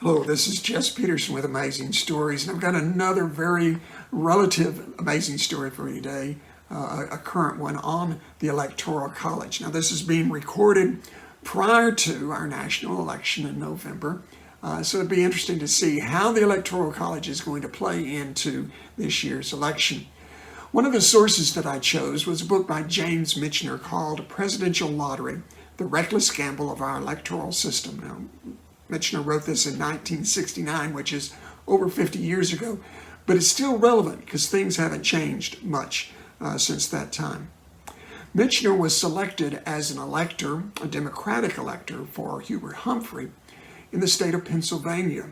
Hello, this is Jess Peterson with Amazing Stories, and I've got another very relative amazing story for you today, a current one on the Electoral College. Now, this is being recorded prior to our national election in November, so it'd be interesting to see how the Electoral College is going to play into this year's election. One of the sources that I chose was a book by James Michener called Presidential Lottery, The Reckless Gamble of Our Electoral System. Now, Michener wrote this in 1969, which is over 50 years ago, but it's still relevant because things haven't changed much since that time. Michener was selected as an elector, a Democratic elector for Hubert Humphrey in the state of Pennsylvania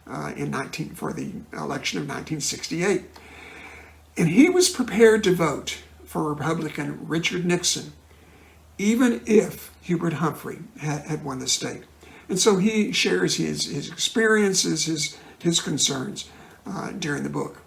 for the election of 1968. And he was prepared to vote for Republican Richard Nixon, even if Hubert Humphrey had won the state. And so he shares his experiences, his concerns during the book.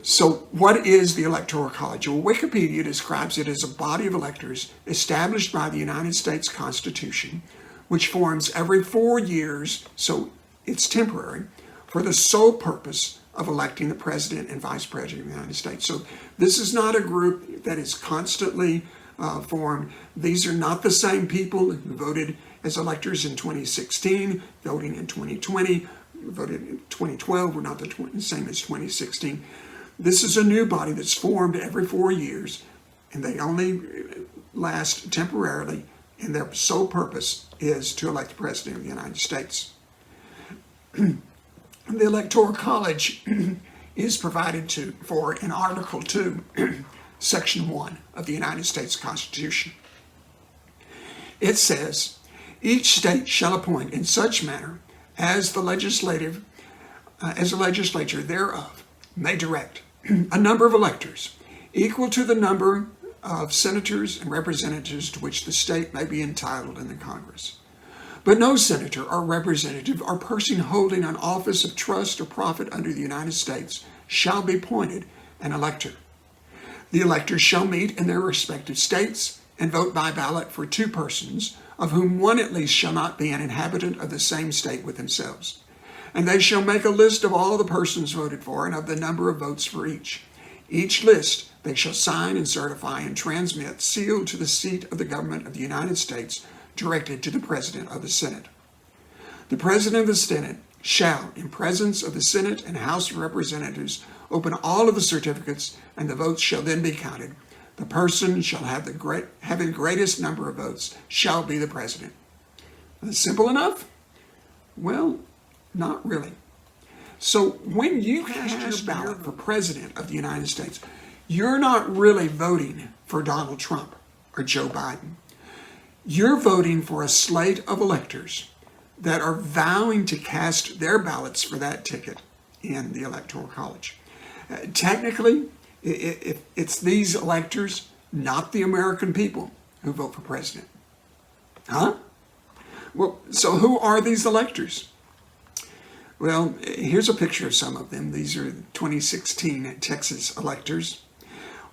So what is the Electoral College? Well, Wikipedia describes it as a body of electors established by the United States Constitution, which forms every 4 years, so it's temporary, for the sole purpose of electing the President and Vice President of the United States. So this is not a group that is constantly formed. These are not the same people who voted as electors in 2016, voting in 2020, voted in 2012, were not the same as 2016. This is a new body that's formed every 4 years, and they only last temporarily, and their sole purpose is to elect the President of the United States. The Electoral College is provided for in Article 2, Section 1 of the United States Constitution. It says, each state shall appoint in such manner as the legislature thereof may direct a number of electors equal to the number of senators and representatives to which the state may be entitled in the Congress. But no senator or representative or person holding an office of trust or profit under the United States shall be appointed an elector. The electors shall meet in their respective states and vote by ballot for 2 persons, of whom one at least shall not be an inhabitant of the same state with themselves. And they shall make a list of all the persons voted for and of the number of votes for each. Each list they shall sign and certify and transmit, sealed to the seat of the government of the United States, directed to the President of the Senate. The President of the Senate shall, in presence of the Senate and House of Representatives, open all of the certificates, and the votes shall then be counted. The person shall have having the greatest number of votes shall be the president. Simple enough? Well, not really. So when you cast your ballot for president of the United States, you're not really voting for Donald Trump or Joe Biden. You're voting for a slate of electors that are vowing to cast their ballots for that ticket in the Electoral College. Technically, it's these electors, not the American people, who vote for president. Huh? Well, so who are these electors? Well, here's a picture of some of them. These are 2016 Texas electors.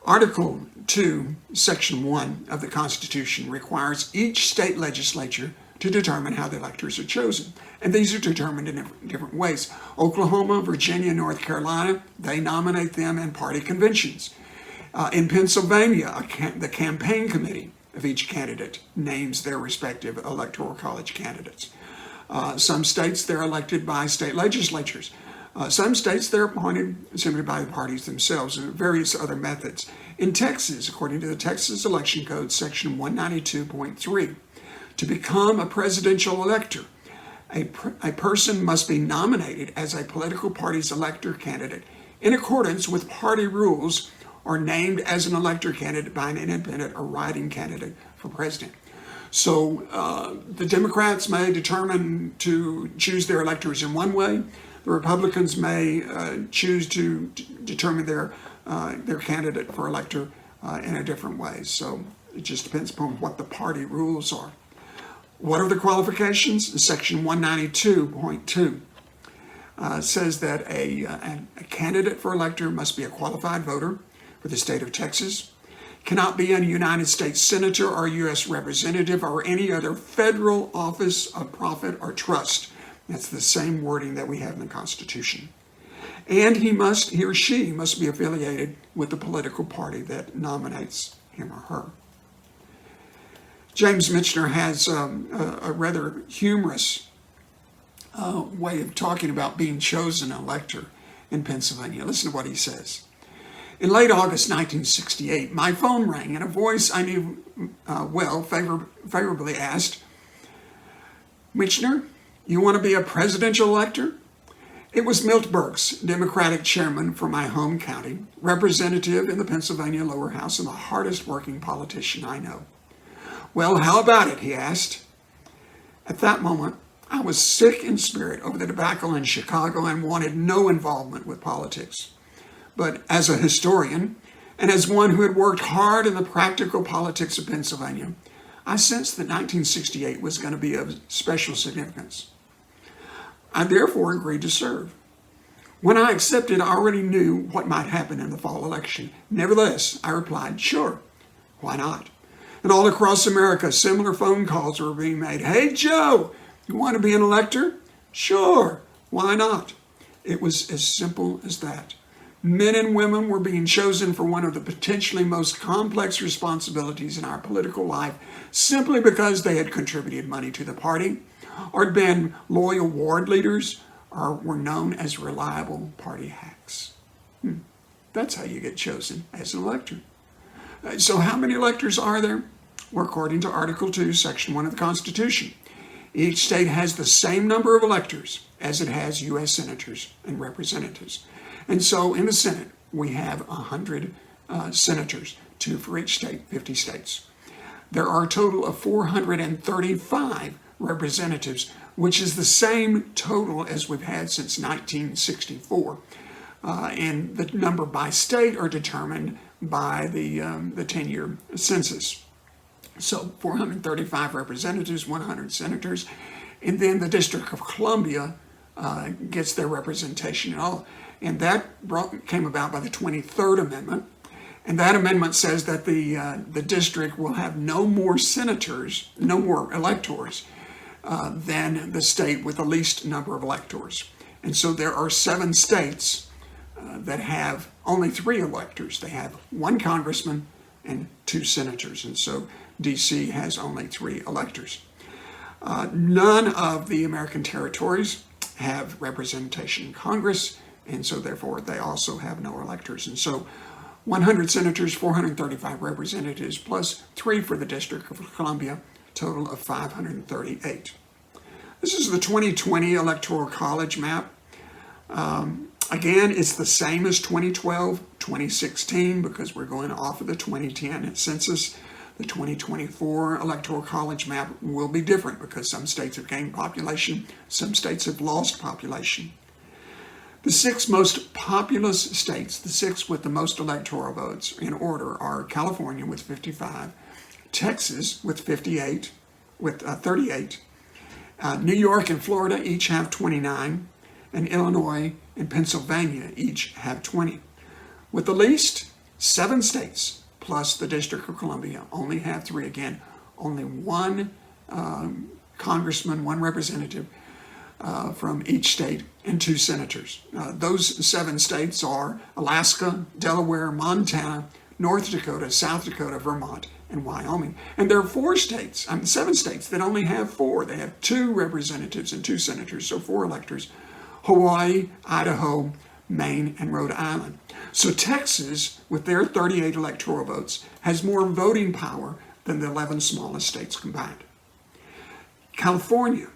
Article 2, Section 1 of the Constitution requires each state legislature to determine how the electors are chosen. And these are determined in different ways. Oklahoma, Virginia, North Carolina, they nominate them in party conventions. In Pennsylvania, the campaign committee of each candidate names their respective Electoral College candidates. Some states, they're elected by state legislatures. Some states, they're appointed simply by the parties themselves and various other methods. In Texas, according to the Texas Election Code, Section 192.3, to become a presidential elector, a person must be nominated as a political party's elector candidate in accordance with party rules or named as an elector candidate by an independent or writing candidate for president. So the Democrats may determine to choose their electors in one way. The Republicans may choose to determine their candidate for elector in a different way. So it just depends upon what the party rules are. What are the qualifications? Section 192.2 says that a candidate for elector must be a qualified voter for the state of Texas, cannot be a United States senator or U.S. representative or any other federal office of profit or trust. That's the same wording that we have in the Constitution. And he or she must be affiliated with the political party that nominates him or her. James Michener has a rather humorous way of talking about being chosen elector in Pennsylvania. Listen to what he says. In late August 1968, my phone rang and a voice I knew favorably asked, "Michener, you want to be a presidential elector?" It was Milt Burks, Democratic chairman for my home county, representative in the Pennsylvania lower house and the hardest working politician I know. "Well, how about it?" he asked. At that moment, I was sick in spirit over the debacle in Chicago and wanted no involvement with politics. But as a historian, and as one who had worked hard in the practical politics of Pennsylvania, I sensed that 1968 was going to be of special significance. I therefore agreed to serve. When I accepted, I already knew what might happen in the fall election. Nevertheless, I replied, "Sure, why not?" And all across America, similar phone calls were being made. "Hey, Joe, you want to be an elector?" "Sure, why not?" It was as simple as that. Men and women were being chosen for one of the potentially most complex responsibilities in our political life simply because they had contributed money to the party, or had been loyal ward leaders, or were known as reliable party hacks. That's how you get chosen as an elector. So how many electors are there? Well, according to Article 2, Section 1 of the Constitution, each state has the same number of electors as it has U.S. senators and representatives. And so in the Senate, we have 100 senators, 2 for each state, 50 states. There are a total of 435 representatives, which is the same total as we've had since 1964. And the number by state are determined by the 10-year census. So 435 representatives, 100 senators, and then the District of Columbia gets their representation and all. And that came about by the 23rd Amendment. And that amendment says that the district will have no more senators, no more electors than the state with the least number of electors. And so there are 7 states that have only 3 electors. They have 1 congressman and 2 senators. And so D.C. has only 3 electors. None of the American territories have representation in Congress, and so therefore they also have no electors. And so 100 senators, 435 representatives, plus 3 for the District of Columbia, total of 538. This is the 2020 Electoral College map. Again, it's the same as 2012, 2016, because we're going off of the 2010 census. The 2024 Electoral College map will be different because some states have gained population, some states have lost population. The 6 most populous states, the 6 with the most electoral votes in order, are California with 55, Texas with 38, with 38, New York and Florida each have 29, and Illinois and Pennsylvania each have 20. With the least, 7 states plus the District of Columbia only have 3. Again, only 1 congressman, 1 representative from each state, and 2 senators. Those 7 states are Alaska, Delaware, Montana, North Dakota, South Dakota, Vermont, and Wyoming. And there are 7 states that only have 4. They have 2 representatives and 2 senators, so 4 electors. Hawaii, Idaho, Maine, and Rhode Island. So Texas, with their 38 electoral votes, has more voting power than the 11 smallest states combined. California,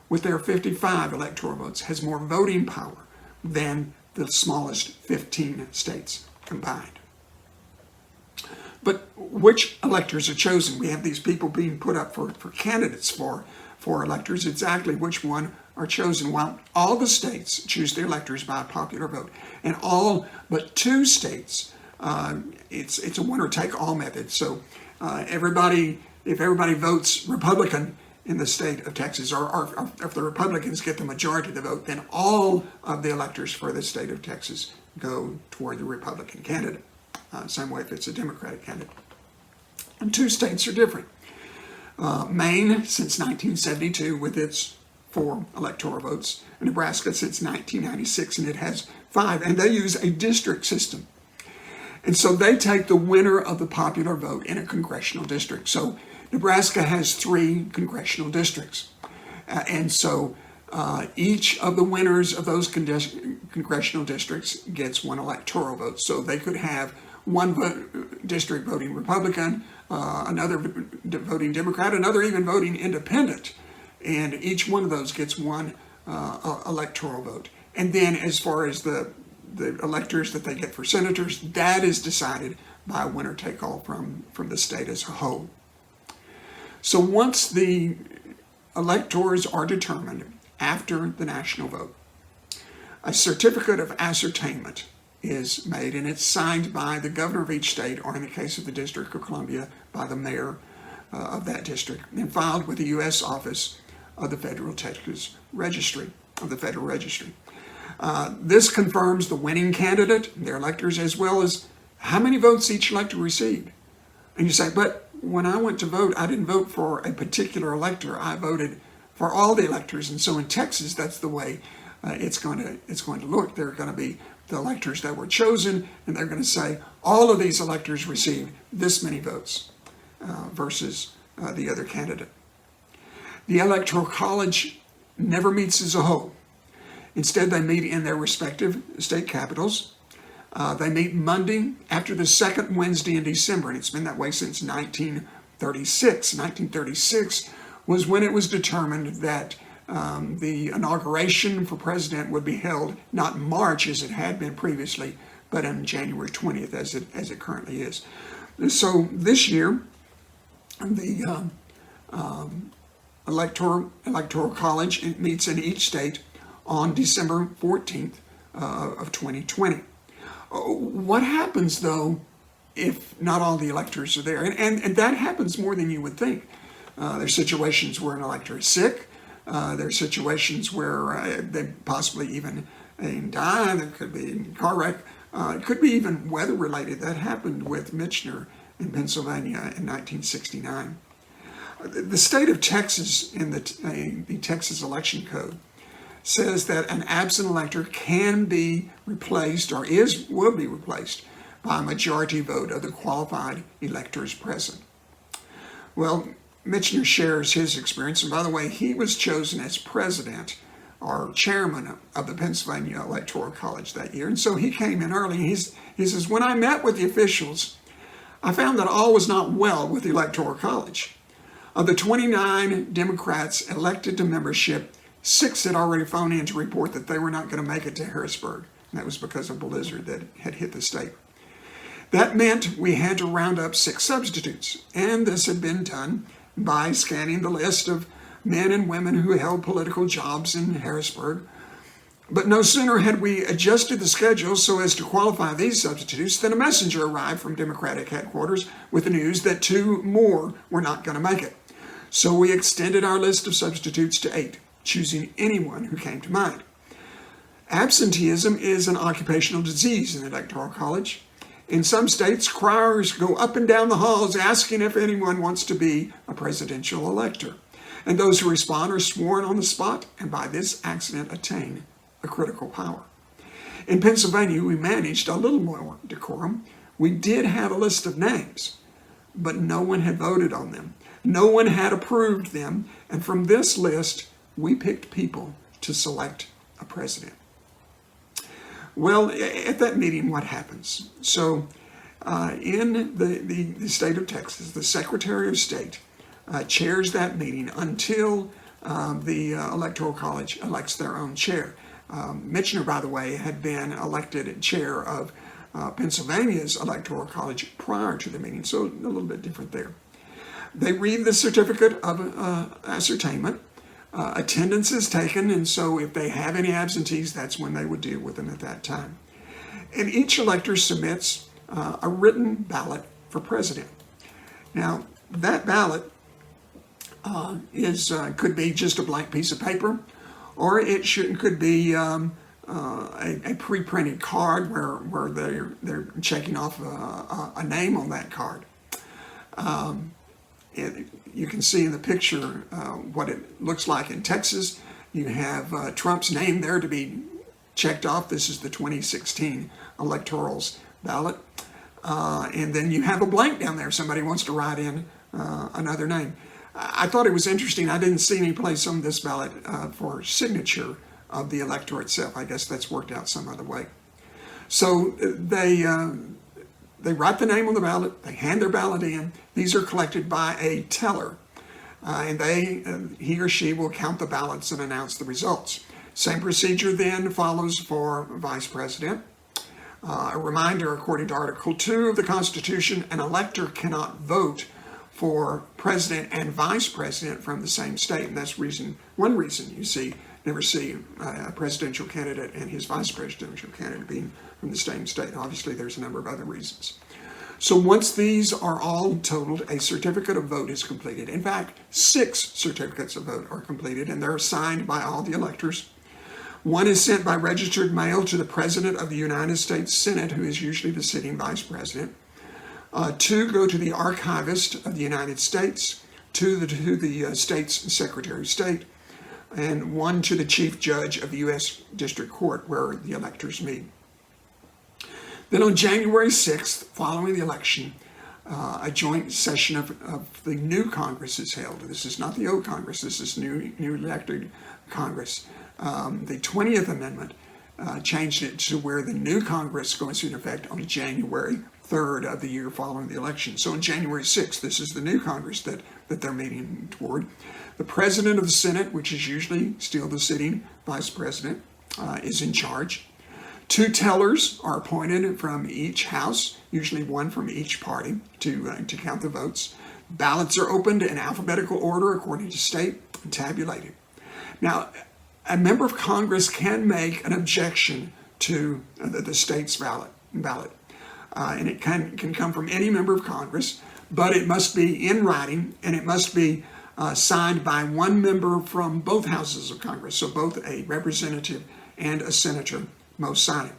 with their 55 electoral votes, has more voting power than the smallest 15 states combined. But which electors are chosen? We have these people being put up for candidates for electors. Exactly which one are chosen? Well, all the states choose their electors by a popular vote. And all but 2 states, it's a winner-take-all method. So if everybody votes Republican in the state of Texas, or if the Republicans get the majority of the vote, then all of the electors for the state of Texas go toward the Republican candidate. Same way if it's a Democratic candidate. And 2 states are different. Maine, since 1972, with its 4 electoral votes. And Nebraska since 1996, and it has 5. And they use a district system. And so they take the winner of the popular vote in a congressional district. So Nebraska has 3 congressional districts. And so each of the winners of those congressional districts gets 1 electoral vote. So they could have 1 district voting Republican, another voting Democrat, another even voting independent. And each one of those gets 1 electoral vote. And then as far as the electors that they get for senators, that is decided by a winner-take-all from the state as a whole. So once the electors are determined after the national vote, a certificate of ascertainment is made, and it's signed by the governor of each state, or in the case of the District of Columbia, by the mayor of that district, and filed with the U.S. Office of the Federal Texas Registry, of the Federal Registry. This confirms the winning candidate, their electors, as well as how many votes each elector received. And you say, but when I went to vote, I didn't vote for a particular elector. I voted for all the electors. And so in Texas, that's the way it's going to look. There are going to be the electors that were chosen, and they're going to say all of these electors received this many votes versus the other candidate. The Electoral College never meets as a whole. Instead, they meet in their respective state capitals. They meet Monday after the second Wednesday in December, and it's been that way since 1936. 1936 was when it was determined that the inauguration for president would be held not in March as it had been previously, but on January 20th as it currently is. So this year, the Electoral College, it meets in each state on December 14th of 2020. What happens, though, if not all the electors are there? And that happens more than you would think. There's situations where an elector is sick. There's situations where they possibly even die. There could be a car wreck. It could be even weather-related. That happened with Michener in Pennsylvania in 1969. The state of Texas, in the Texas Election Code, says that an absent elector can be replaced, or will be replaced, by a majority vote of the qualified electors present. Well, Michener shares his experience, and by the way, he was chosen as president or chairman of the Pennsylvania Electoral College that year, and so he came in early. He says, when I met with the officials, I found that all was not well with the Electoral College. Of the 29 Democrats elected to membership, 6 had already phoned in to report that they were not going to make it to Harrisburg. And that was because of a blizzard that had hit the state. That meant we had to round up 6 substitutes. And this had been done by scanning the list of men and women who held political jobs in Harrisburg. But no sooner had we adjusted the schedule so as to qualify these substitutes than a messenger arrived from Democratic headquarters with the news that 2 more were not going to make it. So we extended our list of substitutes to 8. Choosing anyone who came to mind. Absenteeism is an occupational disease in the Electoral College. In some states, criers go up and down the halls asking if anyone wants to be a presidential elector. And those who respond are sworn on the spot and by this accident attain a critical power. In Pennsylvania, we managed a little more decorum. We did have a list of names, but no one had voted on them. No one had approved them. And from this list, we picked people to select a president. Well, at that meeting, what happens? So in the state of Texas, the Secretary of State chairs that meeting until the Electoral College elects their own chair. Michener, by the way, had been elected chair of Pennsylvania's Electoral College prior to the meeting, so a little bit different there. They read the certificate of ascertainment. Attendance is taken, and so if they have any absentees, that's when they would deal with them at that time. And each elector submits a written ballot for president. Now, that ballot could be just a blank piece of paper, or it could be a pre-printed card where they're checking off a name on that card. You can see in the picture what it looks like in Texas. You have Trump's name there to be checked off. This is the 2016 electorals ballot. And then you have a blank down there if somebody wants to write in another name. I thought it was interesting. I didn't see any place on this ballot for signature of the elector itself. I guess that's worked out some other way. So they write the name on the ballot. They hand their ballot in. These are collected by a teller, and he or she will count the ballots and announce the results. Same procedure then follows for vice president. A reminder, according to Article 2 of the Constitution, an elector cannot vote for president and vice president from the same state, and that's one reason you never see a presidential candidate and his vice presidential candidate being from the same state. Obviously, there's a number of other reasons. So once these are all totaled, a certificate of vote is completed. In fact, 6 certificates of vote are completed, and they're signed by all the electors. One is sent by registered mail to the President of the United States Senate, who is usually the sitting vice president. 2 go to the Archivist of the United States, 2 to the state's Secretary of State, and 1 to the Chief Judge of the U.S. District Court, where the electors meet. Then on January 6th, following the election, a joint session of the new Congress is held. This is not the old Congress. This is new elected Congress. The 20th Amendment changed it to where the new Congress goes into effect on January 3rd of the year following the election. So on January 6th, this is the new Congress that they're meeting toward. The President of the Senate, which is usually still the sitting vice president, is in charge. 2 tellers are appointed from each house, usually 1 from each party, to count the votes. Ballots are opened in alphabetical order according to state and tabulated. Now, a member of Congress can make an objection to the state's ballot, and it can come from any member of Congress, but it must be in writing, and it must be signed by 1 member from both houses of Congress, so both a representative and a senator must sign it.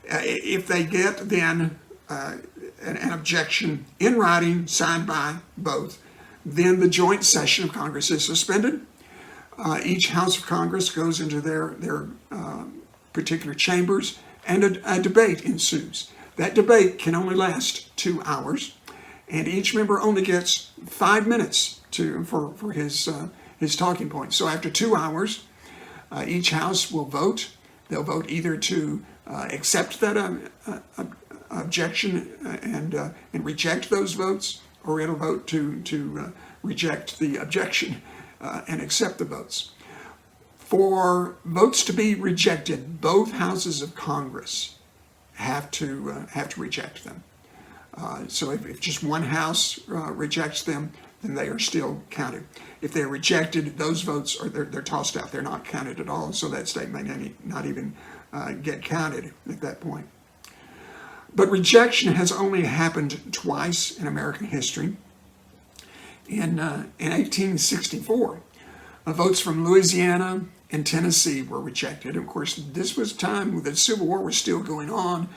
If they get then an objection in writing signed by both, then the joint session of Congress is suspended. Each House of Congress goes into their particular chambers, and a debate ensues. That debate can only last 2 hours, and each member only gets 5 minutes for his talking points. So after 2 hours, each house will vote. They'll vote either to accept that objection and reject those votes, or it'll vote to reject the objection and accept the votes. For votes to be rejected, both houses of Congress have to reject them. So if just one house rejects them, then they are still counted. If they're rejected, those votes they're tossed out. They're not counted at all. So that state may not even get counted at that point. But rejection has only happened twice in American history. In 1864, votes from Louisiana and Tennessee were rejected. Of course, this was a time when the Civil War was still going on,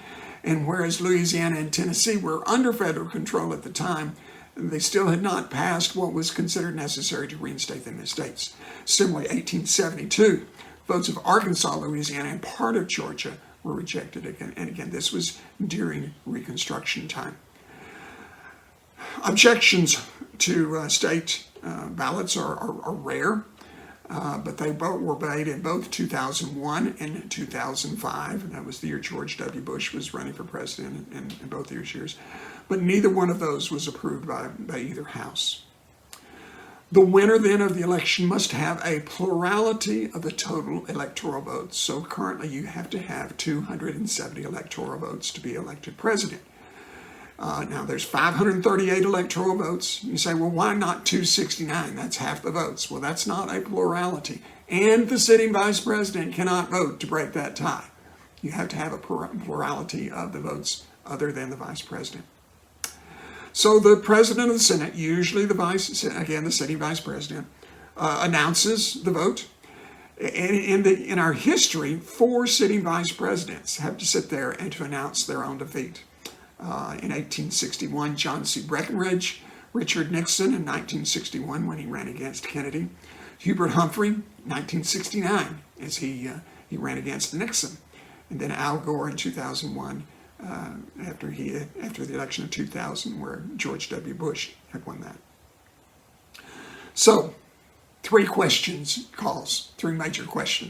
and whereas Louisiana and Tennessee were under federal control at the time, they still had not passed what was considered necessary to reinstate them as states. Similarly, 1872, votes of Arkansas, Louisiana, and part of Georgia were rejected again. And again, this was during Reconstruction time. Objections to state ballots are rare. but they both were made in both 2001 and 2005. And that was the year George W. Bush was running for president in both those years. But neither one of those was approved by either house. The winner then of the election must have a plurality of the total electoral votes. So currently you have to have 270 electoral votes to be elected president. Now there's 538 electoral votes. You say, well, why not 269? That's half the votes. Well, that's not a plurality. And the sitting vice president cannot vote to break that tie. You have to have a plurality of the votes other than the vice president. So the president of the Senate, usually the sitting vice president, announces the vote. And in our history, 4 sitting vice presidents have to sit there and to announce their own defeat. In 1861, John C. Breckinridge, Richard Nixon in 1961 when he ran against Kennedy, Hubert Humphrey, 1969 as he ran against Nixon, and then Al Gore in 2001 after the election of 2000 where George W. Bush had won that. So, 3 major questions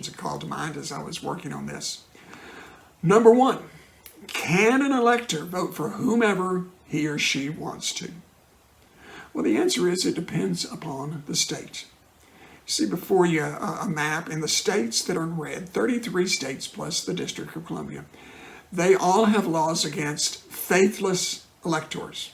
that called to mind as I was working on this. Number 1. Can an elector vote for whomever he or she wants to? Well, the answer is it depends upon the state. You see before you a map, in the states that are in red, 33 states plus the District of Columbia, they all have laws against faithless electors.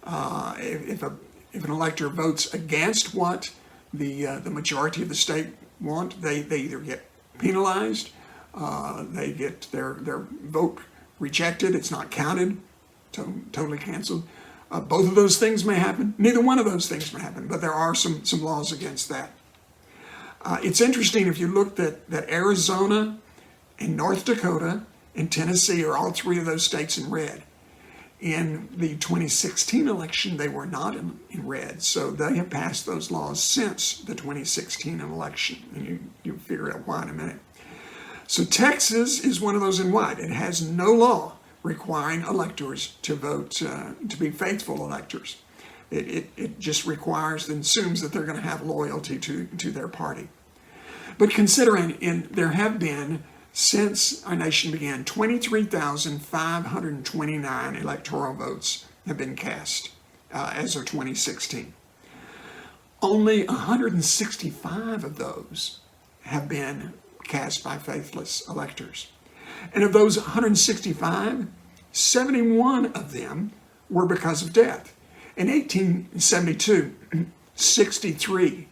If an elector votes against what the majority of the state want, they either get penalized, they get their vote rejected, it's not counted, totally canceled. Both of those things may happen. Neither one of those things may happen, but there are some laws against that. It's interesting if you looked at that Arizona and North Dakota and Tennessee are all 3 of those states in red. In the 2016 election, they were not in red, so they have passed those laws since the 2016 election, and you'll figure out why in a minute. So Texas is one of those in white. It has no law requiring electors to vote, to be faithful electors. It just requires and assumes that they're going to have loyalty to their party. But considering there have been, since our nation began, 23,529 electoral votes have been cast as of 2016. Only 165 of those have been cast by faithless electors. And of those 165, 71 of them were because of death. In 1872, 63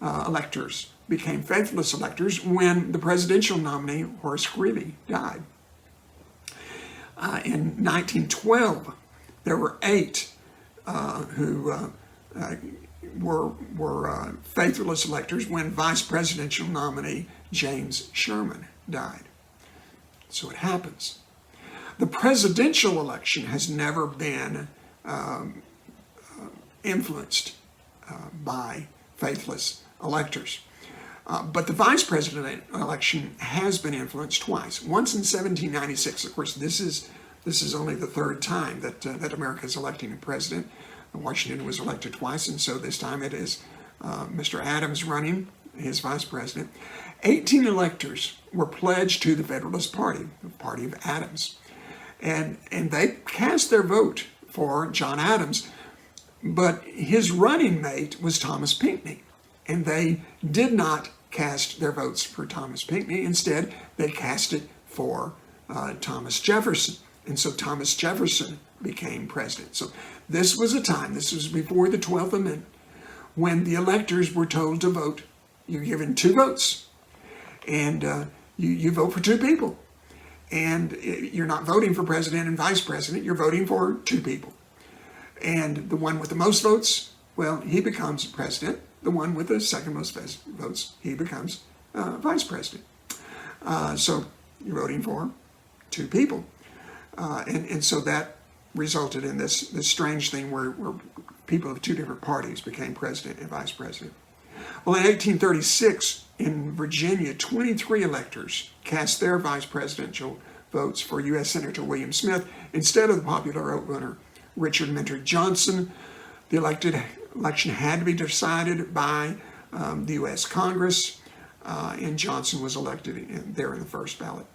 electors became faithless electors when the presidential nominee, Horace Greeley, died. In 1912, there were 8 who were faithless electors when vice presidential nominee James Sherman died. So it happens. The presidential election has never been influenced by faithless electors. But the vice president election has been influenced twice. Once in 1796. Of course, this is only the 3rd time that America is electing a president. Washington was elected twice, and so this time it is Mr. Adams running, his vice president. 18 electors were pledged to the Federalist Party, the party of Adams. And they cast their vote for John Adams, but his running mate was Thomas Pinckney. And they did not cast their votes for Thomas Pinckney. Instead, they cast it for Thomas Jefferson. And so Thomas Jefferson became president. So this was a time, this was before the 12th Amendment, when the electors were told to vote. You're given 2 votes, and you vote for 2 people. And you're not voting for president and vice president, you're voting for 2 people. And the one with the most votes, well, he becomes president. The one with the second most votes, he becomes vice president. So you're voting for 2 people. And so that resulted in this strange thing where people of 2 different parties became president and vice president. Well, in 1836, in Virginia, 23 electors cast their vice presidential votes for U.S. Senator William Smith instead of the popular vote winner, Richard Mentor Johnson. The election had to be decided by the U.S. Congress, and Johnson was elected there in the first ballot.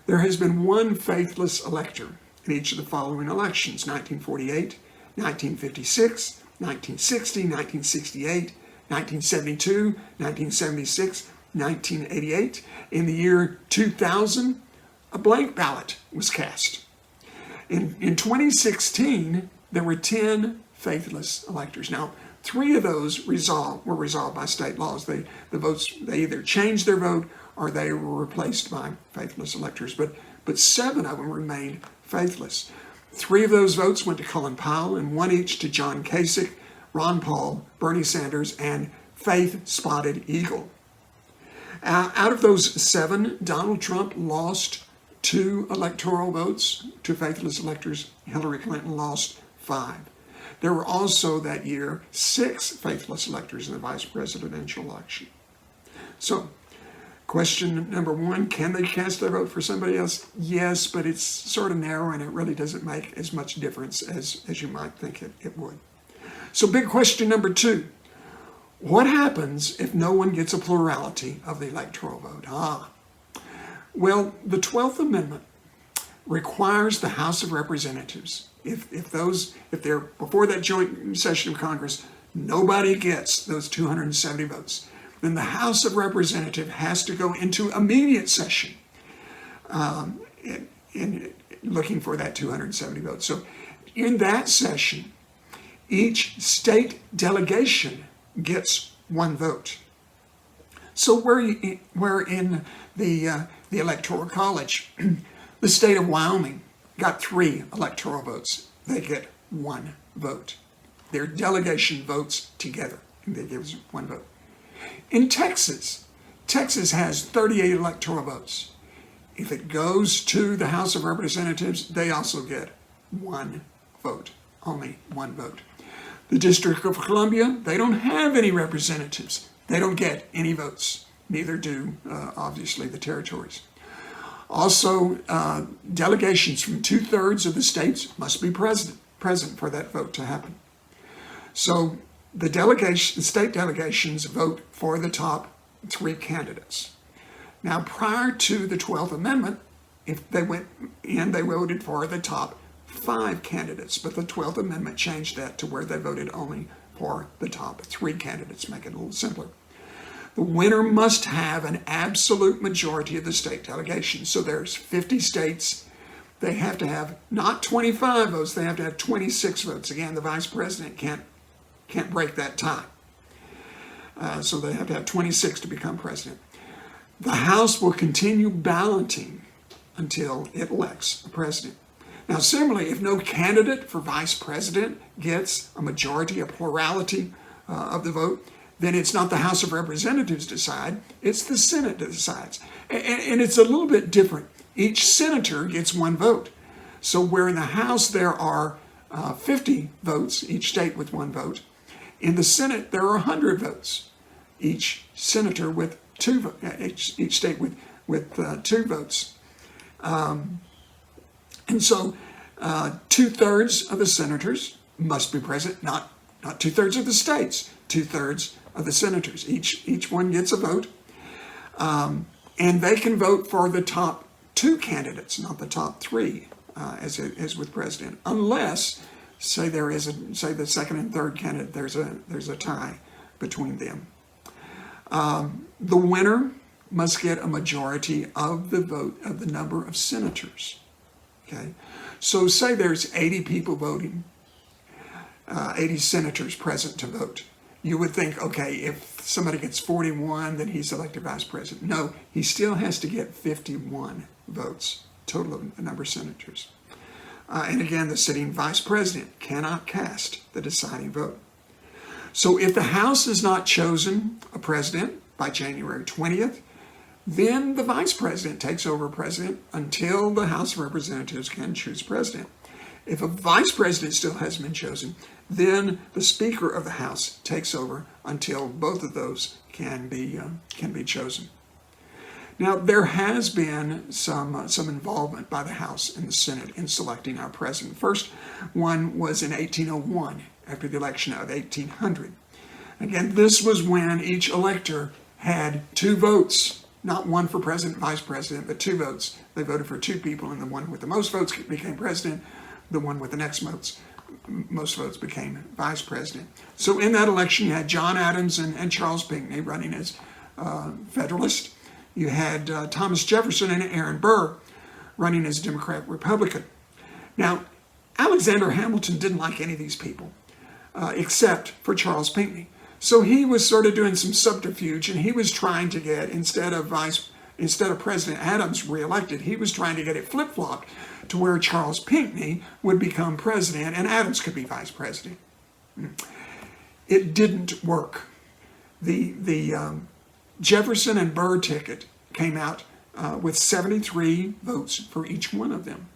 There has been one faithless elector in each of the following elections: 1948, 1956, 1960, 1968, 1972, 1976, 1988. In the year 2000, a blank ballot was cast. In 2016, there were 10 faithless electors. Now, 3 of those were resolved by state laws. They either changed their vote or they were replaced by faithless electors. But 7 of them remained faithless. 3 of those votes went to Colin Powell, and 1 each to John Kasich, Ron Paul, Bernie Sanders, and Faith Spotted Eagle. Out of those 7, Donald Trump lost 2 electoral votes to faithless electors. Hillary Clinton lost 5. There were also that year 6 faithless electors in the vice presidential election. So, question number 1, can they cast their vote for somebody else? Yes, but it's sort of narrow and it really doesn't make as much difference as you might think it would. So big question number 2, what happens if no one gets a plurality of the electoral vote? Well, the 12th Amendment requires the House of Representatives, if they're before that joint session of Congress, nobody gets those 270 votes, then the House of Representatives has to go into immediate session in looking for that 270 votes. So in that session, each state delegation gets 1 vote. So we're in the Electoral College. The state of Wyoming got 3 electoral votes. They get 1 vote. Their delegation votes together, and they give us 1 vote. In Texas has 38 electoral votes. If it goes to the House of Representatives, they also get 1 vote, only 1 vote. The District of Columbia, they don't have any representatives. They don't get any votes. Neither do, obviously, the territories. Also, delegations from 2/3 of the states must be present for that vote to happen. So the state delegations vote for the top 3 candidates. Now, prior to the 12th Amendment, if they went in, they voted for the top 5 candidates, but the 12th Amendment changed that to where they voted only for the top 3 candidates, make it a little simpler. The winner must have an absolute majority of the state delegations. So there's 50 states. They have to have not 25 votes, they have to have 26 votes. Again, the vice president can't break that tie. So they have to have 26 to become president. The House will continue balloting until it elects a president. Now, similarly, if no candidate for vice president gets a majority, a plurality of the vote, then it's not the House of Representatives decide, it's the Senate that decides. And it's a little bit different. Each senator gets 1 vote. So where in the House there are 50 votes, each state with 1 vote, in the Senate there are 100 votes, each senator with 2 votes, each state with 2 votes. And so 2/3 of the senators must be present, not 2/3 of the states, 2/3 of the senators. Each one gets a vote. And they can vote for the top 2 candidates, not the top 3, as with president, unless, say the second and third candidate, there's a tie between them. The winner must get a majority of the vote of the number of senators. Okay, so say there's 80 people voting, 80 senators present to vote. You would think, okay, if somebody gets 41, then he's elected vice president. No, he still has to get 51 votes, total of the number of senators. And again, the sitting vice president cannot cast the deciding vote. So if the House has not chosen a president by January 20th, then the vice president takes over president until the House of Representatives can choose president. If a vice president still hasn't been chosen, then the Speaker of the House takes over until both of those can be chosen. Now, there has been some involvement by the House and the Senate in selecting our president. First one was in 1801, after the election of 1800. Again, this was when each elector had 2 votes, not one for president, vice president, but 2 votes. They voted for 2 people, and the one with the most votes became president. The one with the next most votes became vice president. So in that election, you had John Adams and Charles Pinckney running as Federalist. You had Thomas Jefferson and Aaron Burr running as Democrat Republican. Now, Alexander Hamilton didn't like any of these people, except for Charles Pinckney. So he was sort of doing some subterfuge, and he was trying to get, instead of President Adams reelected, he was trying to get it flip-flopped to where Charles Pinckney would become president and Adams could be vice president. It didn't work. The Jefferson and Burr ticket came out with 73 votes for each one of them.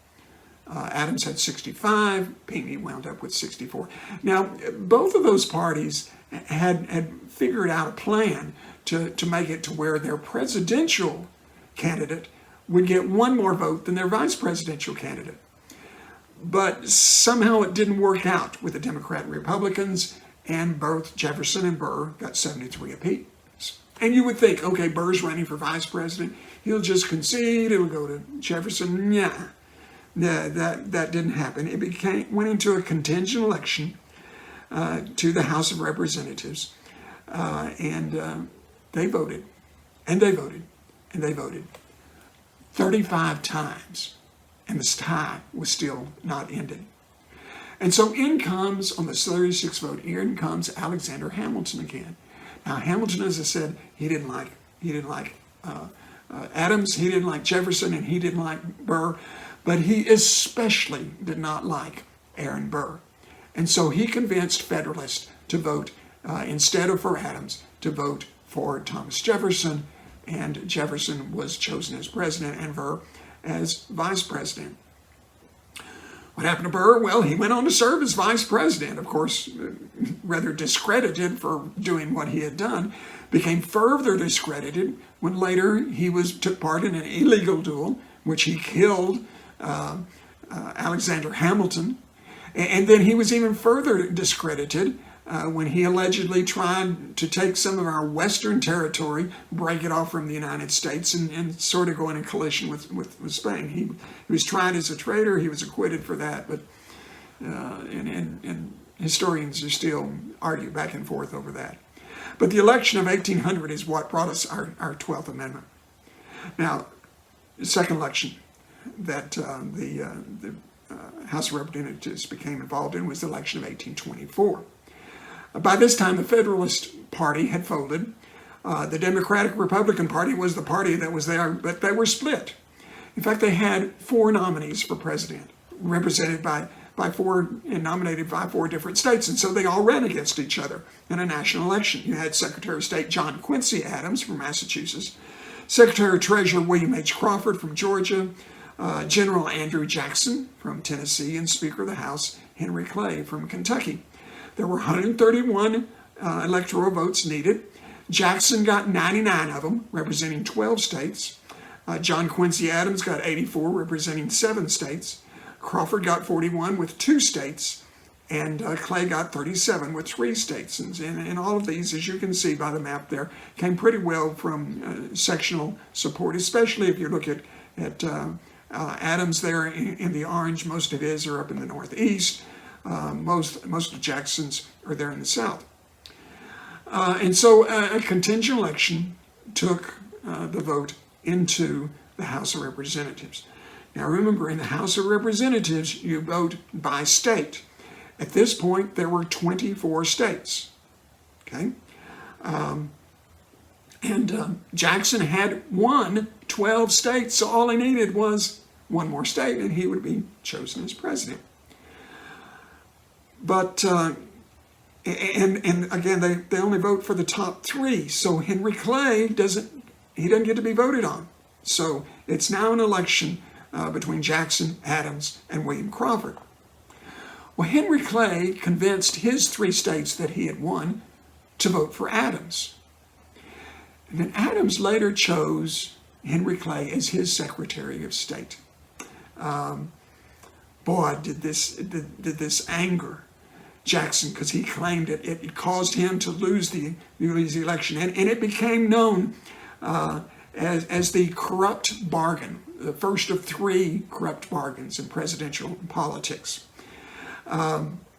Adams had 65, Pinckney wound up with 64. Now, both of those parties had figured out a plan to make it to where their presidential candidate would get 1 more vote than their vice presidential candidate. But somehow it didn't work out with the Democrat and Republicans, and both Jefferson and Burr got 73 apiece. And you would think, okay, Burr's running for vice president, he'll just concede, it'll go to Jefferson. Yeah, that didn't happen. It went into a contingent election to the House of Representatives, and they voted, and they voted, and they voted 35 times, and the tie was still not ended. And so in comes, on the 36th vote, in comes Alexander Hamilton again. Now Hamilton, as I said, he didn't like Adams, he didn't like Jefferson, and he didn't like Burr, but he especially did not like Aaron Burr. And so he convinced Federalists to vote, instead of for Adams, to vote for Thomas Jefferson, and Jefferson was chosen as president and Burr as vice president. What happened to Burr? Well, he went on to serve as vice president, of course, rather discredited for doing what he had done, became further discredited when later he took part in an illegal duel, which he killed Alexander Hamilton. And then he was even further discredited when he allegedly tried to take some of our western territory, break it off from the United States, and sort of go in a collision with Spain. He was tried as a traitor. He was acquitted for that, but and historians are still argue back and forth over that. But the election of 1800 is what brought us our 12th Amendment. Now, the second election that the House of Representatives became involved in was the election of 1824. By this time, the Federalist Party had folded. The Democratic Republican Party was the party that was there, but they were split. In fact, they had 4 nominees for president, represented by 4 and nominated by 4 different states, and so they all ran against each other in a national election. You had Secretary of State John Quincy Adams from Massachusetts, Secretary of Treasury William H. Crawford from Georgia, General Andrew Jackson from Tennessee, and Speaker of the House Henry Clay from Kentucky. There were 131 electoral votes needed. Jackson got 99 of them, representing 12 states. John Quincy Adams got 84, representing 7 states. Crawford got 41 with 2 states, and Clay got 37 with 3 states. And all of these, as you can see by the map there, came pretty well from sectional support, especially if you look at Adams there in the orange. Most of his are up in the northeast. Most of Jackson's are there in the south. And so a contingent election took the vote into the House of Representatives. Now remember, in the House of Representatives, you vote by state. At this point, there were 24 states. Okay? Jackson had won 12 states, so all he needed was 1 more state, and he would be chosen as president. But, and again, they only vote for the top 3. So Henry Clay doesn't get to be voted on. So it's now an election between Jackson, Adams, and William Crawford. Well, Henry Clay convinced his 3 states that he had won to vote for Adams. And then Adams later chose Henry Clay as his Secretary of State. Boy, did this anger Jackson because he claimed it caused him to lose the election. And it became known as the corrupt bargain, the first of 3 corrupt bargains in presidential politics.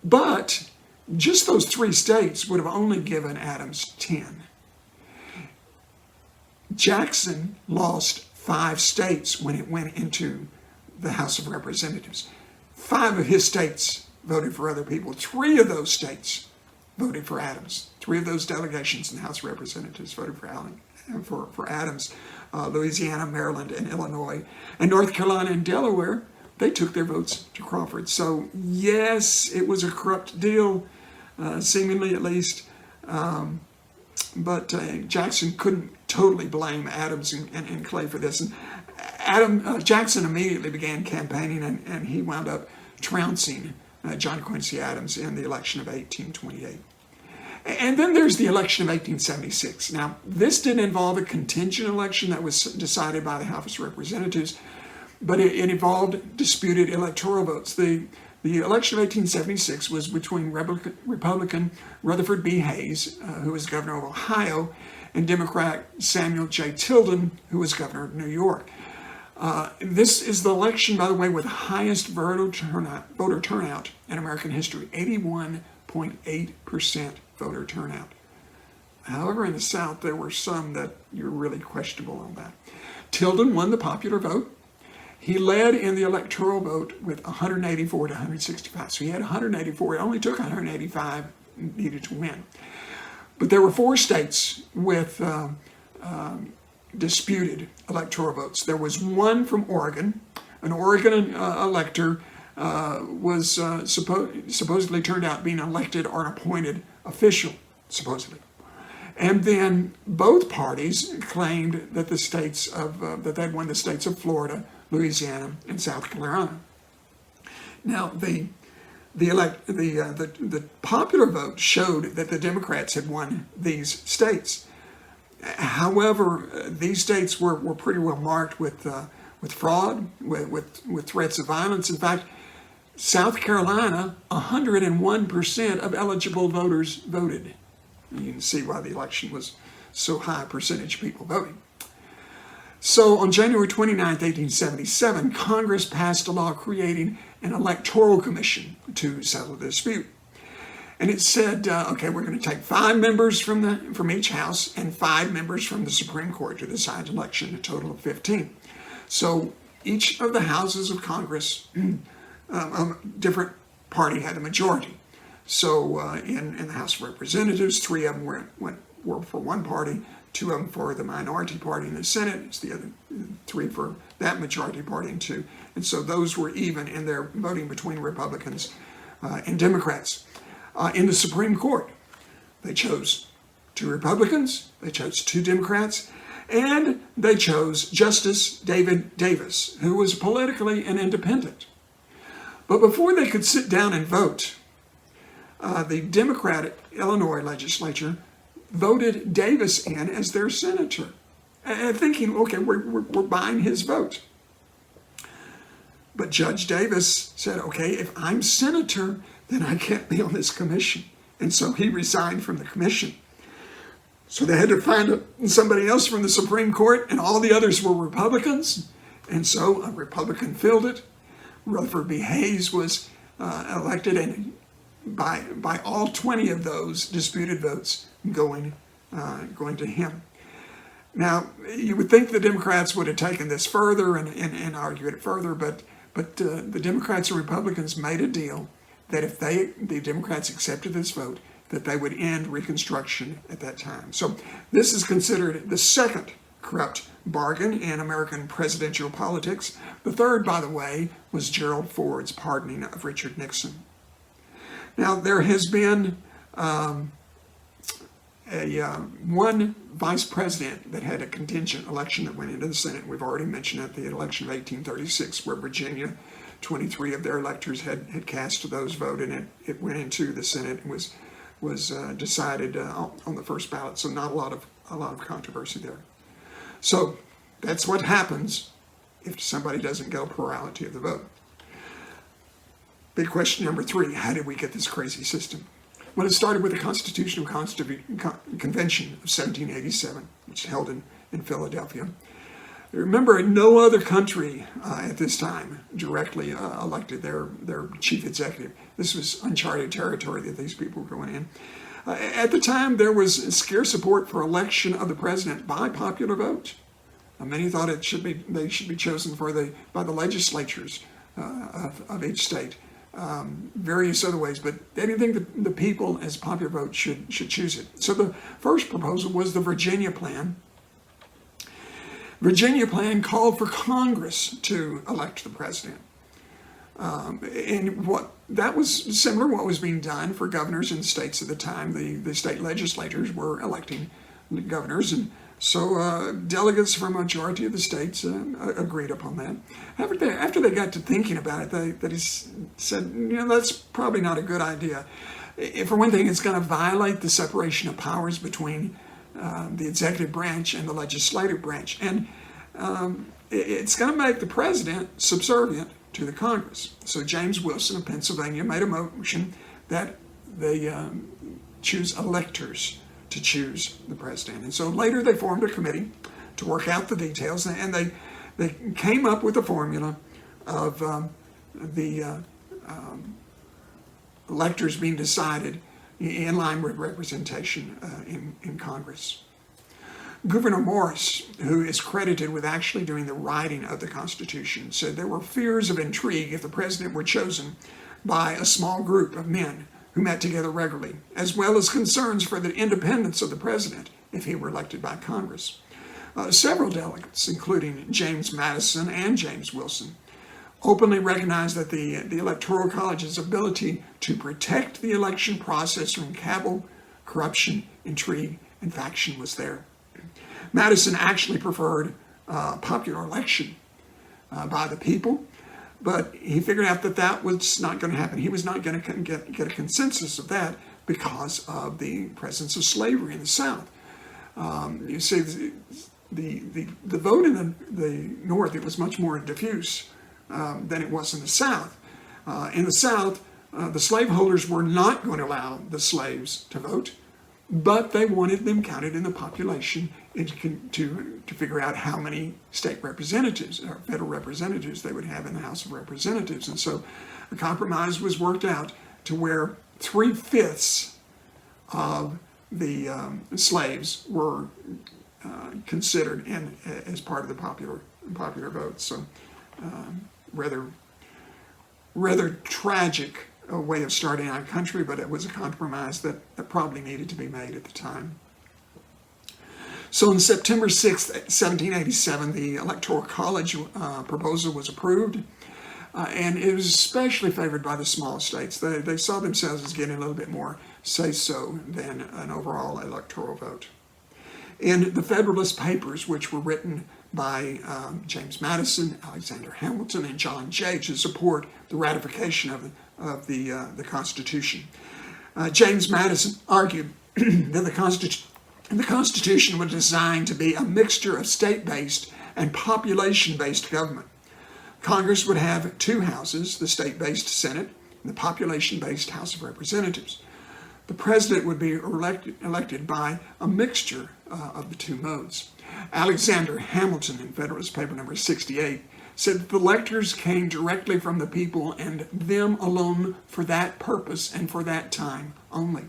But just those 3 states would have only given Adams 10. Jackson lost 5 states when it went into the House of Representatives. 5 of his states voted for other people. 3 of those states voted for Adams. 3 of those delegations in the House of Representatives voted for Adams. Louisiana, Maryland, and Illinois. And North Carolina and Delaware, they took their votes to Crawford. So yes, it was a corrupt deal, seemingly at least. But Jackson couldn't totally blame Adams and Clay for this. And Jackson immediately began campaigning, and he wound up trouncing John Quincy Adams in the election of 1828. And then there's the election of 1876. Now, this didn't involve a contingent election that was decided by the House of Representatives, but it involved disputed electoral votes. The election of 1876 was between Republican Rutherford B. Hayes, who was governor of Ohio, and Democrat Samuel J. Tilden, who was governor of New York. This is the election, by the way, with the highest voter turnout in American history, 81.8% voter turnout. However, in the South, there were some that you're really questionable on that. Tilden won the popular vote. He led in the electoral vote with 184 to 165. So he had 184. It only took 185 needed to win. But there were 4 states with disputed electoral votes. There was one from Oregon. An Oregon elector was supposedly turned out being elected or an appointed official, supposedly. And then both parties claimed that the states of that they'd won the states of Florida, Louisiana, and South Carolina. Now the popular vote showed that the Democrats had won these states. However, these states were pretty well marked with fraud, with threats of violence. In fact, South Carolina, 101% of eligible voters voted. You can see why the election was so high percentage of people voting. So on January 29, 1877, Congress passed a law creating an electoral commission to settle the dispute. And it said, okay, we're going to take 5 members from each house and 5 members from the Supreme Court to decide the election, a total of 15. So each of the houses of Congress, a different party had a majority. So in the House of Representatives, 3 of them were for one party, 2 of them for the minority party. In the Senate, it's the other 3 for that majority party and 2. And so those were even in their voting between Republicans and Democrats. In the Supreme Court, they chose 2 Republicans, they chose 2 Democrats, and they chose Justice David Davis, who was politically an independent. But before they could sit down and vote, the Democratic Illinois legislature voted Davis in as their senator, thinking, okay, we're buying his vote. But Judge Davis said, okay, if I'm senator, then I can't be on this commission. And so he resigned from the commission. So they had to find somebody else from the Supreme Court, and all the others were Republicans. And so a Republican filled it. Rutherford B. Hayes was elected, and by all 20 of those disputed votes going to him. Now, you would think the Democrats would have taken this further and argued it further, but the Democrats and Republicans made a deal that if the Democrats accepted this vote, that they would end Reconstruction at that time. So this is considered the second corrupt bargain in American presidential politics. The third, by the way, was Gerald Ford's pardoning of Richard Nixon. Now, there has been one vice president that had a contingent election that went into the Senate. We've already mentioned it, the election of 1836, where Virginia, 23 of their electors had cast those vote, and it went into the Senate and was decided on the first ballot. So not a lot of controversy there. So that's what happens if somebody doesn't go plurality of the vote. Big question number 3, how did we get this crazy system? Well, it started with the Constitutional Convention of 1787, which was held in Philadelphia. Remember, no other country at this time directly elected their chief executive. This was uncharted territory that these people were going in. At the time, there was scarce support for election of the president by popular vote. Many thought they should be chosen by the legislatures of each state. Various other ways, but they didn't think the people as popular vote should choose it. So the first proposal was the Virginia Plan. Virginia Plan called for Congress to elect the president. And that was similar to what was being done for governors in states at the time. The state legislators were electing governors, and so delegates from a majority of the states agreed upon that. After they got to thinking about it, they said, that's probably not a good idea. For one thing, it's going to violate the separation of powers between the executive branch and the legislative branch. And it's going to make the president subservient to the Congress. So James Wilson of Pennsylvania made a motion that they choose electors to choose the president. And so later they formed a committee to work out the details, and they came up with a formula of the electors being decided in line with representation in Congress. Gouverneur Morris, who is credited with actually doing the writing of the Constitution, said there were fears of intrigue if the president were chosen by a small group of men who met together regularly, as well as concerns for the independence of the president if he were elected by Congress. Several delegates, including James Madison and James Wilson, openly recognized that the Electoral College's ability to protect the election process from cabal, corruption, intrigue, and faction was there. Madison actually preferred popular election by the people, but he figured out that was not going to happen. He was not going to get a consensus of that because of the presence of slavery in the South. You see, the vote in the North, it was much more diffuse than it was in the South. In the South, the slaveholders were not going to allow the slaves to vote, but they wanted them counted in the population to figure out how many state representatives or federal representatives they would have in the House of Representatives. And so a compromise was worked out to where 3/5 of the slaves were considered as part of the popular vote. So rather tragic way of starting our country, but it was a compromise that probably needed to be made at the time. So on September 6th, 1787, the Electoral College proposal was approved, and it was especially favored by the small states. They saw themselves as getting a little bit more say-so than an overall electoral vote. In the Federalist Papers, which were written by James Madison, Alexander Hamilton, and John Jay to support the ratification of the Constitution, James Madison argued that the Constitution was designed to be a mixture of state-based and population-based government. Congress would have two houses, the state-based Senate and the population-based House of Representatives. The president would be elected by a mixture of the two modes. Alexander Hamilton, in Federalist Paper number 68, said that the electors came directly from the people and them alone for that purpose and for that time only.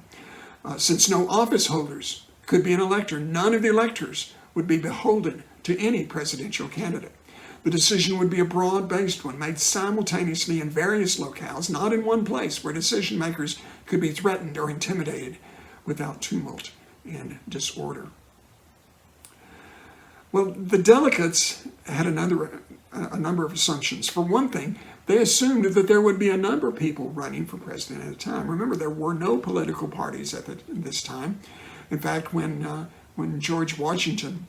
Since no office holders could be an elector, none of the electors would be beholden to any presidential candidate. The decision would be a broad-based one, made simultaneously in various locales, not in one place, where decision makers could be threatened or intimidated without tumult and disorder. Well, the delegates had a number of assumptions. For one thing, they assumed that there would be a number of people running for president at a time. Remember, there were no political parties at this time. In fact, when George Washington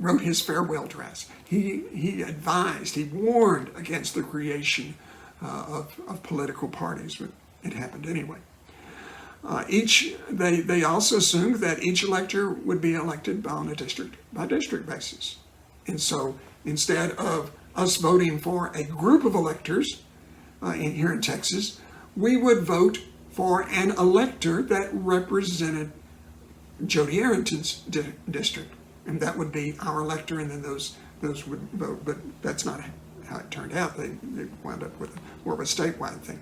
wrote his farewell address, he advised, he warned against the creation of political parties, but it happened anyway. They also assumed that each elector would be elected on a district-by-district basis. And so instead of us voting for a group of electors, here in Texas, we would vote for an elector that represented Jody Arrington's district, and that would be our elector, and then those would vote. But that's not how it turned out. They wound up with more of a statewide thing.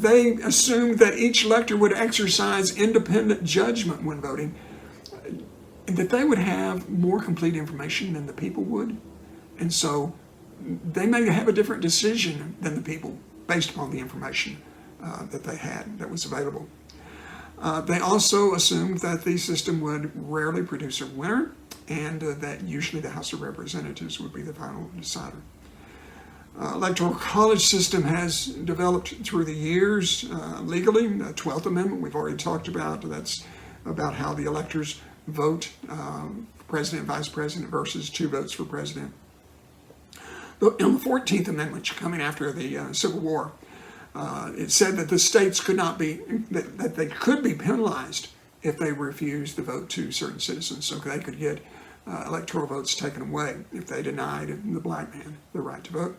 They assumed that each elector would exercise independent judgment when voting, and that they would have more complete information than the people would, and so they may have a different decision than the people based upon the information that they had that was available. They also assumed that the system would rarely produce a winner, and that usually the House of Representatives would be the final decider. Electoral College system has developed through the years legally. The 12th Amendment we've already talked about. That's about how the electors vote, president, vice president versus 2 votes for president. In the 14th Amendment, coming after the Civil War, it said that the states could not be, that they could be penalized if they refused the vote to certain citizens, so they could get electoral votes taken away if they denied the black man the right to vote.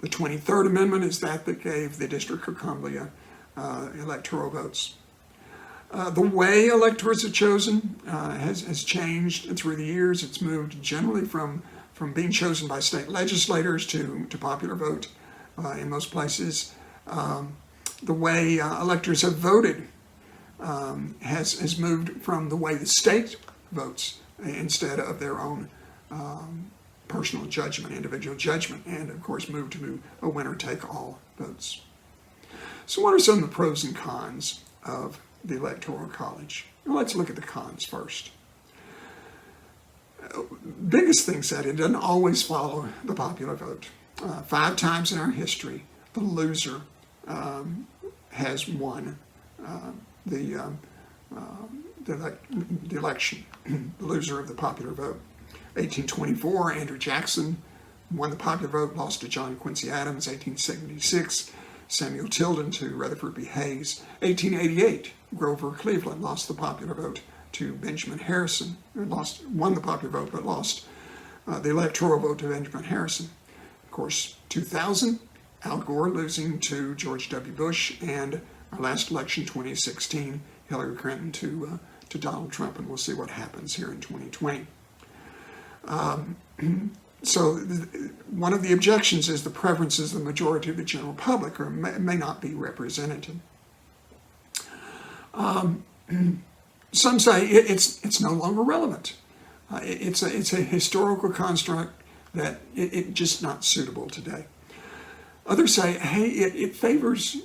The 23rd Amendment is that gave the District of Columbia electoral votes. The way electors are chosen has changed through the years. It's moved generally from being chosen by state legislators to popular vote in most places. The way electors have voted has moved from the way the state votes instead of their own personal judgment, individual judgment, and of course moved to a winner-take-all votes. So what are some of the pros and cons of the Electoral College? Well, let's look at the cons first. Biggest thing said, it doesn't always follow the popular vote. 5 times in our history, the loser has won the election, the loser of the popular vote. 1824, Andrew Jackson won the popular vote, lost to John Quincy Adams. 1876, Samuel Tilden to Rutherford B. Hayes. 1888, Grover Cleveland lost the popular vote to Benjamin Harrison, won the popular vote, but lost the electoral vote to Benjamin Harrison. Of course, 2000, Al Gore losing to George W. Bush, and our last election, 2016, Hillary Clinton to Donald Trump, and we'll see what happens here in 2020. So one of the objections is the preferences of the majority of the general public or may not be represented. Some say it's no longer relevant. It's a historical construct that it's just not suitable today. Others say, hey, it favors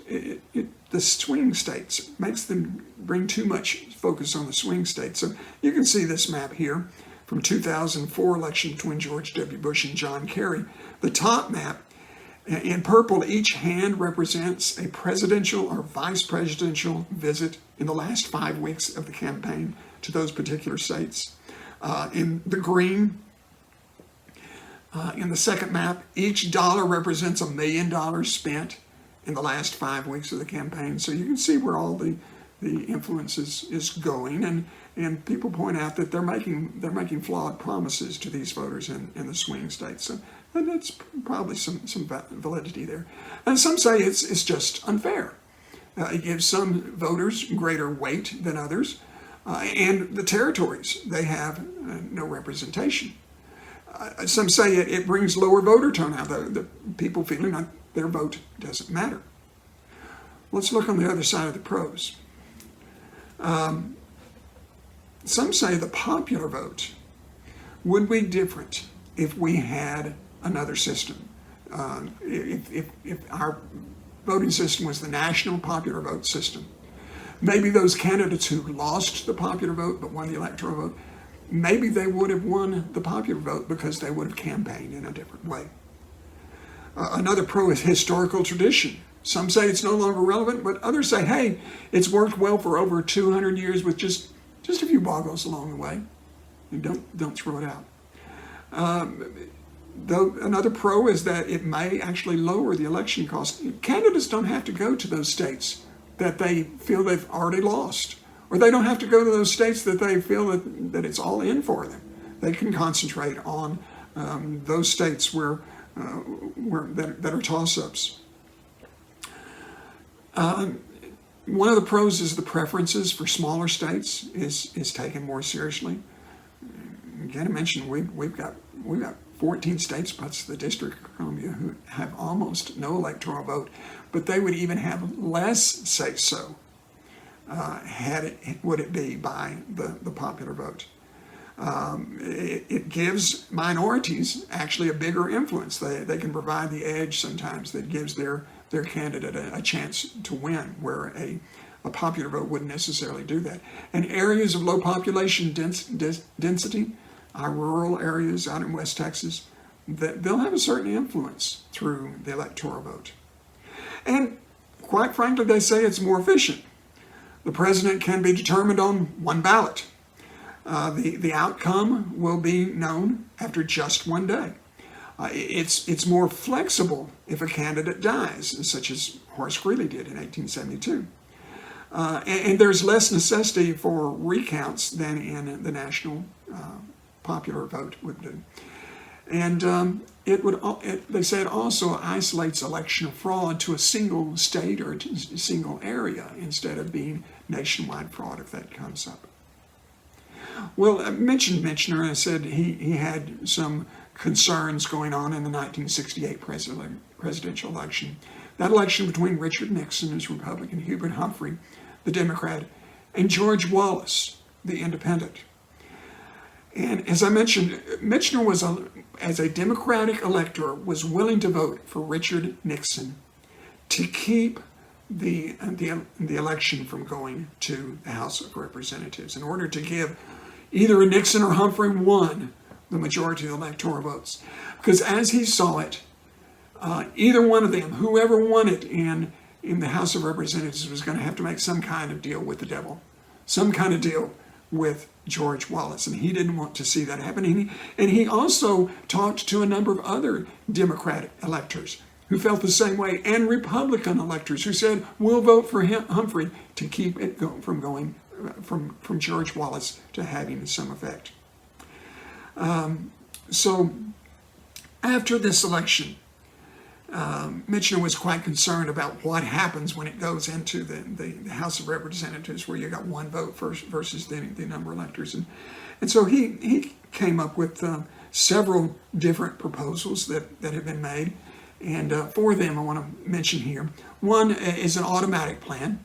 the swing states, makes them bring too much focus on the swing states. So you can see this map here from 2004 election between George W. Bush and John Kerry. The top map, in purple, each hand represents a presidential or vice presidential visit in the last 5 weeks of the campaign to those particular states. In the green, in the second map, each dollar represents $1 million spent in the last 5 weeks of the campaign. So you can see where all the influence is going, and people point out that they're making flawed promises to these voters in the swing states. So and that's probably some validity there. And some say it's just unfair. It gives some voters greater weight than others, and the territories, they have no representation. Some say it brings lower voter turnout, the people feeling like their vote doesn't matter. Let's look on the other side of the pros. Some say the popular vote would be different if we had another system. If our voting system was the national popular vote system, maybe those candidates who lost the popular vote but won the electoral vote, maybe they would have won the popular vote because they would have campaigned in a different way. Another pro is historical tradition. Some say it's no longer relevant, but others say, hey, it's worked well for over 200 years with just a few boggles along the way. And don't throw it out. Though another pro is that it may actually lower the election cost. Candidates don't have to go to those states that they feel they've already lost, or they don't have to go to those states that they feel that it's all in for them. They can concentrate on those states that are toss-ups. One of the pros is the preferences for smaller states is taken more seriously. Again, I mentioned we've got 14 states plus the District of Columbia who have almost no electoral vote, but they would even have less say-so would it be by the popular vote. It gives minorities actually a bigger influence. They can provide the edge sometimes that gives their candidate a chance to win, where a popular vote wouldn't necessarily do that. And areas of low population density, our rural areas out in West Texas, they'll have a certain influence through the electoral vote. And quite frankly, they say it's more efficient. The president can be determined on one ballot. The outcome will be known after just one day. It's more flexible if a candidate dies, such as Horace Greeley did in 1872. And there's less necessity for recounts than in the national popular vote would do. And they say it also isolates election fraud to a single state or to a single area instead of being nationwide fraud if that comes up. Well, I mentioned Michener. I said he had some concerns going on in the 1968 presidential election. That election between Richard Nixon, who's Republican, Hubert Humphrey, the Democrat, and George Wallace, the Independent. And as I mentioned, Michener as a Democratic elector, was willing to vote for Richard Nixon to keep the election from going to the House of Representatives in order to give either Nixon or Humphrey won the majority of the electoral votes. Because as he saw it, either one of them, whoever won it in the House of Representatives, was going to have to make some kind of deal with the devil, some kind of deal with George Wallace, and he didn't want to see that happen. And he also talked to a number of other Democratic electors who felt the same way, and Republican electors who said, we'll vote for Humphrey to keep it from going from George Wallace to having some effect. So after this election, Michener was quite concerned about what happens when it goes into the House of Representatives, where you got one vote versus the number of electors. And so he came up with several different proposals that have been made. And four of them I want to mention here. One is an automatic plan.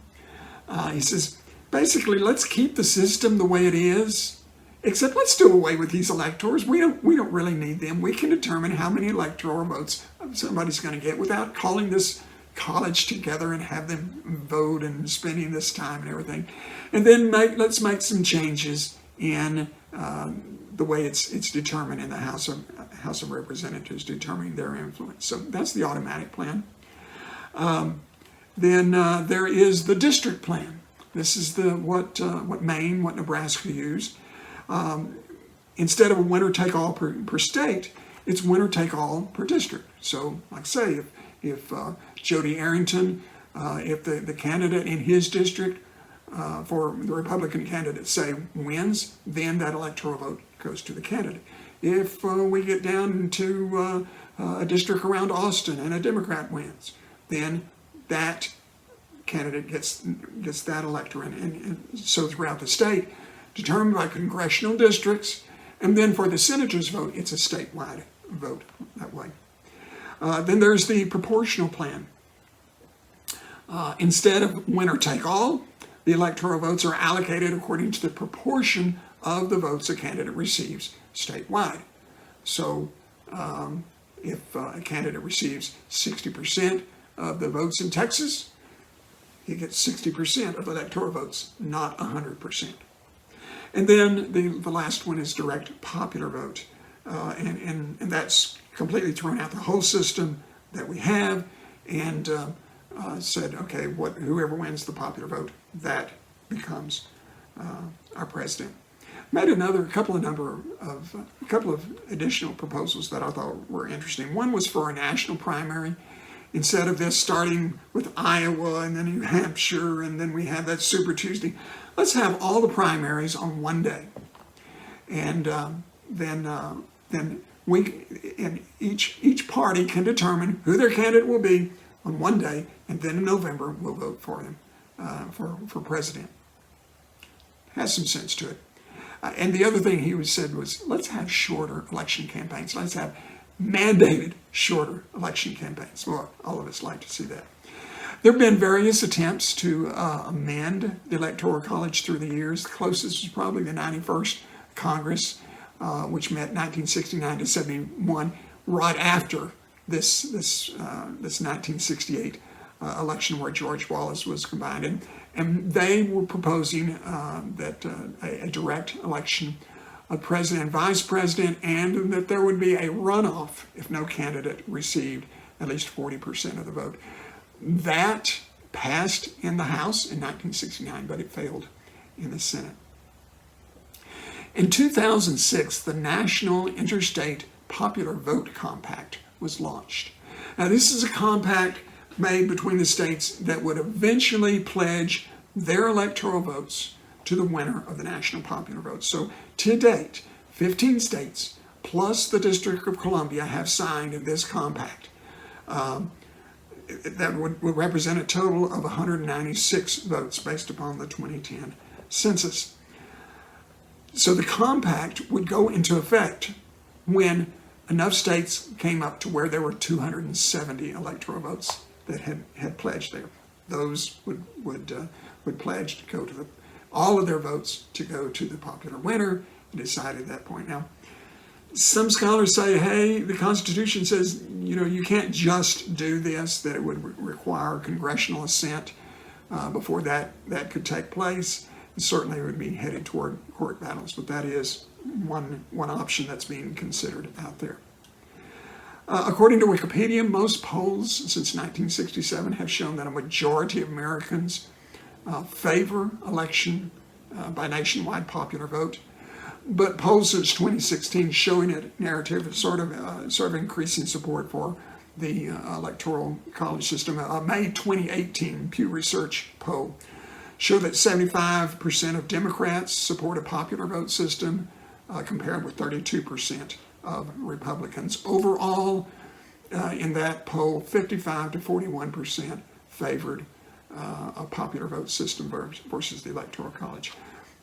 He says, basically, let's keep the system the way it is, except let's do away with these electors. We don't really need them. We can determine how many electoral votes somebody's going to get without calling this college together and have them vote and spending this time and everything. And then let's make some changes in the way it's determined in the House of Representatives, determining their influence. So that's the automatic plan. Then there is the district plan. This is what Maine, what Nebraska used. Instead of a winner-take-all per state, it's winner-take-all per district. So, like I say, if Jody Arrington, if the candidate in his district for the Republican candidate, say, wins, then that electoral vote goes to the candidate. If we get down to a district around Austin and a Democrat wins, then that candidate gets that elector. And so throughout the state, determined by congressional districts, and then for the senator's vote, it's a statewide vote that way. Then there's the proportional plan. Instead of winner take all, the electoral votes are allocated according to the proportion of the votes a candidate receives statewide. So if a candidate receives 60% of the votes in Texas, he gets 60% of electoral votes, not 100%. And then the last one is direct popular vote. And that's completely thrown out the whole system that we have and said, okay, whoever wins the popular vote, that becomes our president. Made a couple of additional proposals that I thought were interesting. One was for a national primary. Instead of this starting with Iowa and then New Hampshire and then we have that Super Tuesday, let's have all the primaries on one day. And then each party can determine who their candidate will be on one day, and then in November we'll vote for him for president. Has some sense to it. And the other thing he said was, let's have shorter election campaigns. Let's have mandated shorter election campaigns. Well, all of us like to see that. There have been various attempts to amend the Electoral College through the years. The closest was probably the 91st Congress, which met 1969 to 71, right after this 1968 election where George Wallace was combined. And they were proposing that a direct election of president and vice president, and that there would be a runoff if no candidate received at least 40% of the vote. That passed in the House in 1969, but it failed in the Senate. In 2006, the National Interstate Popular Vote Compact was launched. Now, this is a compact made between the states that would eventually pledge their electoral votes to the winner of the national popular vote. So to date, 15 states plus the District of Columbia have signed this compact. That would represent a total of 196 votes based upon the 2010 census. So the compact would go into effect when enough states came up to where there were 270 electoral votes that had pledged there. Those would pledge to go to all of their votes to go to the popular winner and decide at that point. Now, some scholars say, hey, the Constitution says, you can't just do this, that it would require congressional assent before that could take place. And certainly it would be headed toward court battles, but that is one option that's being considered out there. According to Wikipedia, most polls since 1967 have shown that a majority of Americans favor election by nationwide popular vote. But polls since 2016 showing a narrative of sort of increasing support for the Electoral College system. A May 2018 Pew Research poll showed that 75% of Democrats support a popular vote system, compared with 32% of Republicans. Overall, in that poll, 55 to 41% favored a popular vote system versus the Electoral College.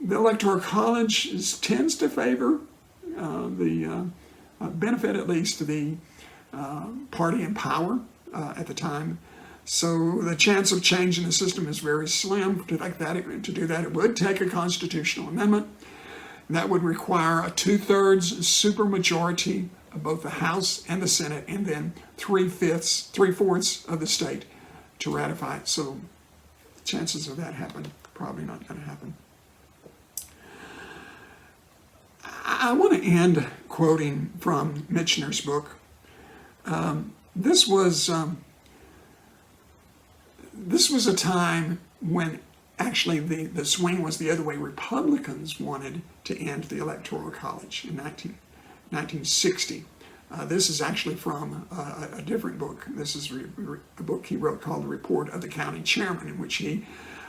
The Electoral College tends to favor the benefit, at least, to the party in power at the time. So the chance of changing the system is very slim. To do that, it would take a constitutional amendment. That would require a 2/3 supermajority of both the House and the Senate, and then 3/4 of the state to ratify it. So the chances of that happen, probably not going to happen. I want to end quoting from Michener's book. This was a time when actually the swing was the other way. Republicans wanted to end the Electoral College in 1960. This is actually from a different book. This is a book he wrote called The Report of the County Chairman, in which he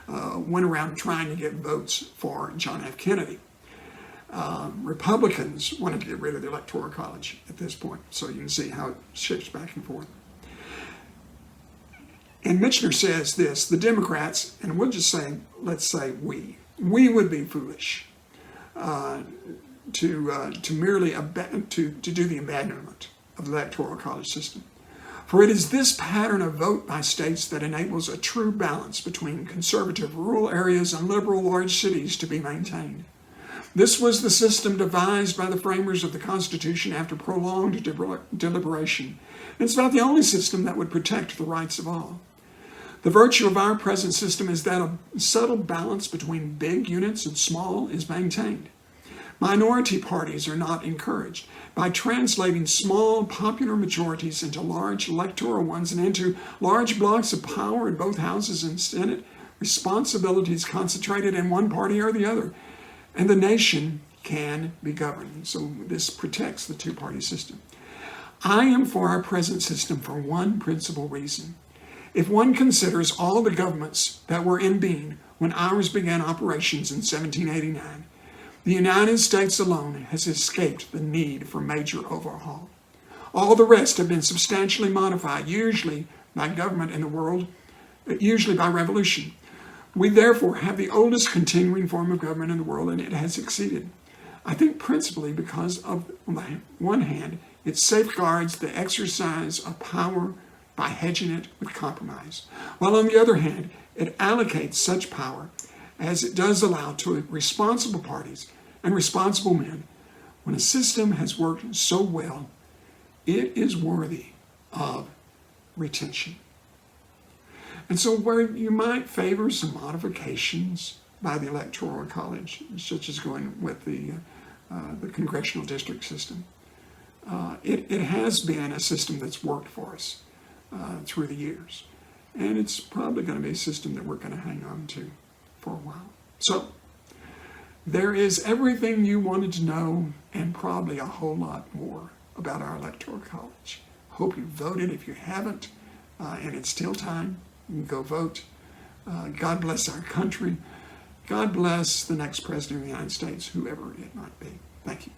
went around trying to get votes for John F. Kennedy. Republicans wanted to get rid of the Electoral College at this point, so you can see how it shifts back and forth. And Michener says this: the Democrats, and we'll just say, let's say we would be foolish to merely to do the abandonment of the Electoral College system. For it is this pattern of vote by states that enables a true balance between conservative rural areas and liberal large cities to be maintained. This was the system devised by the framers of the Constitution after prolonged deliberation. It's about the only system that would protect the rights of all. The virtue of our present system is that a subtle balance between big units and small is maintained. Minority parties are not encouraged. By translating small popular majorities into large electoral ones and into large blocks of power in both houses and Senate, responsibility is concentrated in one party or the other, and the nation can be governed. So this protects the two-party system. I am for our present system for one principal reason. If one considers all the governments that were in being when ours began operations in 1789, the United States alone has escaped the need for major overhaul. All the rest have been substantially modified, usually by government in the world, usually by revolution. We therefore have the oldest continuing form of government in the world, and it has succeeded. I think principally because of, on the one hand, it safeguards the exercise of power by hedging it with compromise, while on the other hand, it allocates such power as it does allow to responsible parties and responsible men. When a system has worked so well, it is worthy of retention. And so where you might favor some modifications by the Electoral College, such as going with the congressional district system, it has been a system that's worked for us through the years. And it's probably going to be a system that we're going to hang on to for a while. So there is everything you wanted to know and probably a whole lot more about our Electoral College. Hope you voted. If you haven't, and it's still time, you can go vote. God bless our country. God bless the next president of the United States, whoever it might be. Thank you.